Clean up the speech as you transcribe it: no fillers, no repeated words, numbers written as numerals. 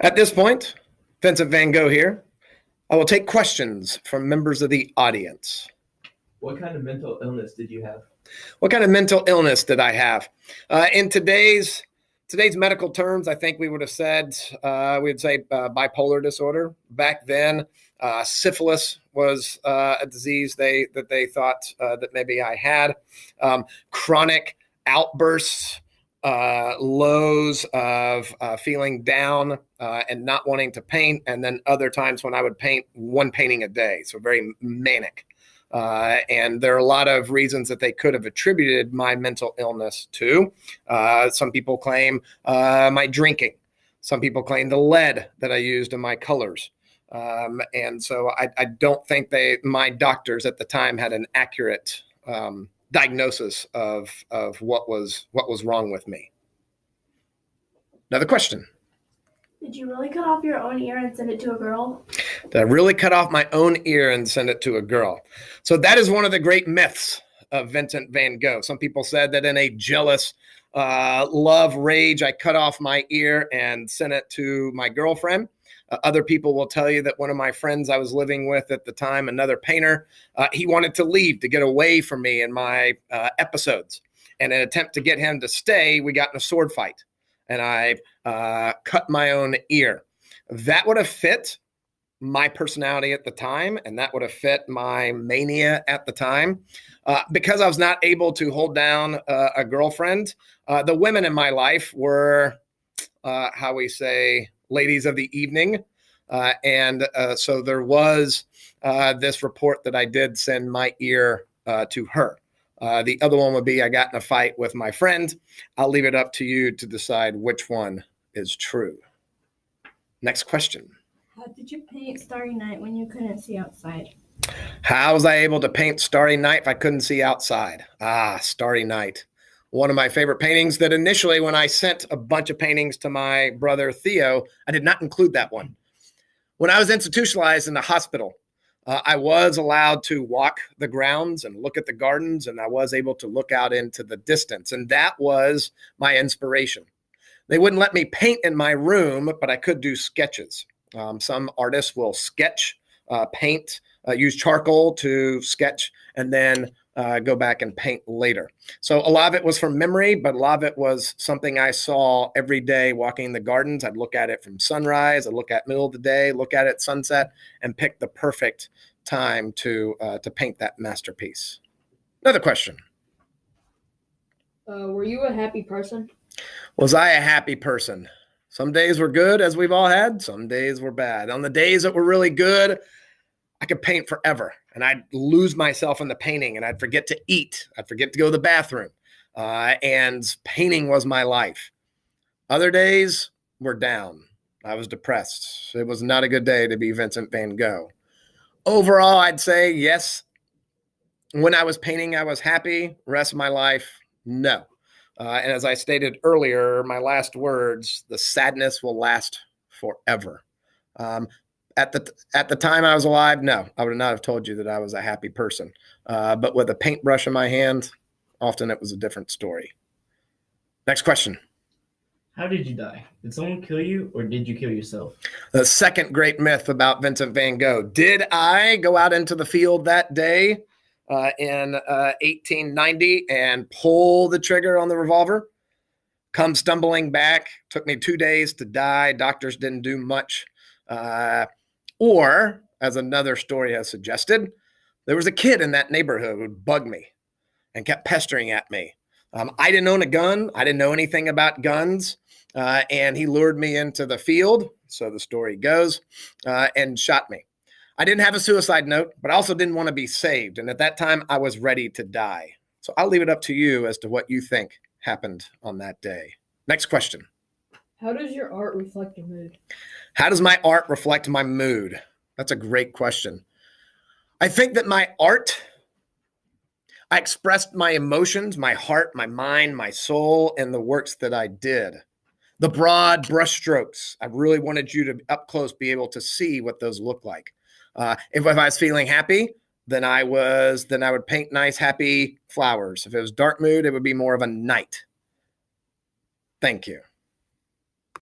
At this point, Vincent Van Gogh here. I will take questions from members of the audience. What kind of mental illness did you have? What kind of mental illness did I have? In today's medical terms, I think we would have said, we'd say bipolar disorder. Back then, syphilis was a disease that they thought that maybe I had. Chronic outbursts, lows of feeling down and not wanting to paint, and then other times when I would paint one painting a day, so very manic. And there are a lot of reasons that they could have attributed my mental illness to. Some people claim my drinking. Some people claim the lead that I used in my colors. And so I don't think my doctors at the time had an accurate diagnosis of what was wrong with me. Another question. Did you really cut off your own ear and send it to a girl? Did I really cut off my own ear and send it to a girl? So that is one of the great myths of Vincent Van Gogh. Some people said that in a jealous love rage, I cut off my ear and sent it to my girlfriend. Other people will tell you that one of my friends I was living with at the time, another painter, he wanted to leave to get away from me in my episodes. In an attempt to get him to stay, we got in a sword fight, and I cut my own ear. That would have fit my personality at the time, and that would have fit my mania at the time. Because I was not able to hold down a girlfriend, the women in my life were, how we say, ladies of the evening. And so there was this report that I did send my ear to her. The other one would be I got in a fight with my friend. I'll leave it up to you to decide which one is true. Next question. How did you paint Starry Night when you couldn't see outside? How was I able to paint Starry Night if I couldn't see outside? Starry Night. One of my favorite paintings that initially when I sent a bunch of paintings to my brother Theo, I did not include that one. When I was institutionalized in the hospital, I was allowed to walk the grounds and look at the gardens, and I was able to look out into the distance. And that was my inspiration. They wouldn't let me paint in my room, but I could do sketches. Some artists will sketch, paint, use charcoal to sketch, and then go back and paint later. So a lot of it was from memory, but a lot of it was something I saw every day walking the gardens. I'd look at it from sunrise, I'd look at middle of the day, look at it sunset, and pick the perfect time to paint that masterpiece. Another question. Were you a happy person? Was I a happy person? Some days were good, as we've all had. Some days were bad. On the days that were really good, I could paint forever, and I'd lose myself in the painting, and I'd forget to eat. I'd forget to go to the bathroom, and painting was my life. Other days were down. I was depressed. It was not a good day to be Vincent Van Gogh. Overall, I'd say yes. When I was painting, I was happy. Rest of my life, no. And as I stated earlier, my last words, the sadness will last forever. At the time I was alive, no, I would not have told you that I was a happy person. But with a paintbrush in my hand, often it was a different story. Next question. How did you die? Did someone kill you, or did you kill yourself? The second great myth about Vincent Van Gogh. Did I go out into the field that day in 1890 and pull the trigger on the revolver? Come stumbling back. Took me 2 days to die. Doctors didn't do much. Or, as another story has suggested, there was a kid in that neighborhood who would bug me and kept pestering at me. I didn't own a gun. I didn't know anything about guns. And he lured me into the field, so the story goes, and shot me. I didn't have a suicide note, but I also didn't want to be saved. And at that time, I was ready to die. So I'll leave it up to you as to what you think happened on that day. Next question. How does your art reflect your mood? How does my art reflect my mood? That's a great question. I think that my art, I expressed my emotions, my heart, my mind, my soul in the works that I did. The broad brushstrokes, I really wanted you to up close be able to see what those look like. If I was feeling happy, then I would paint nice, happy flowers. If it was dark mood, it would be more of a night. Thank you.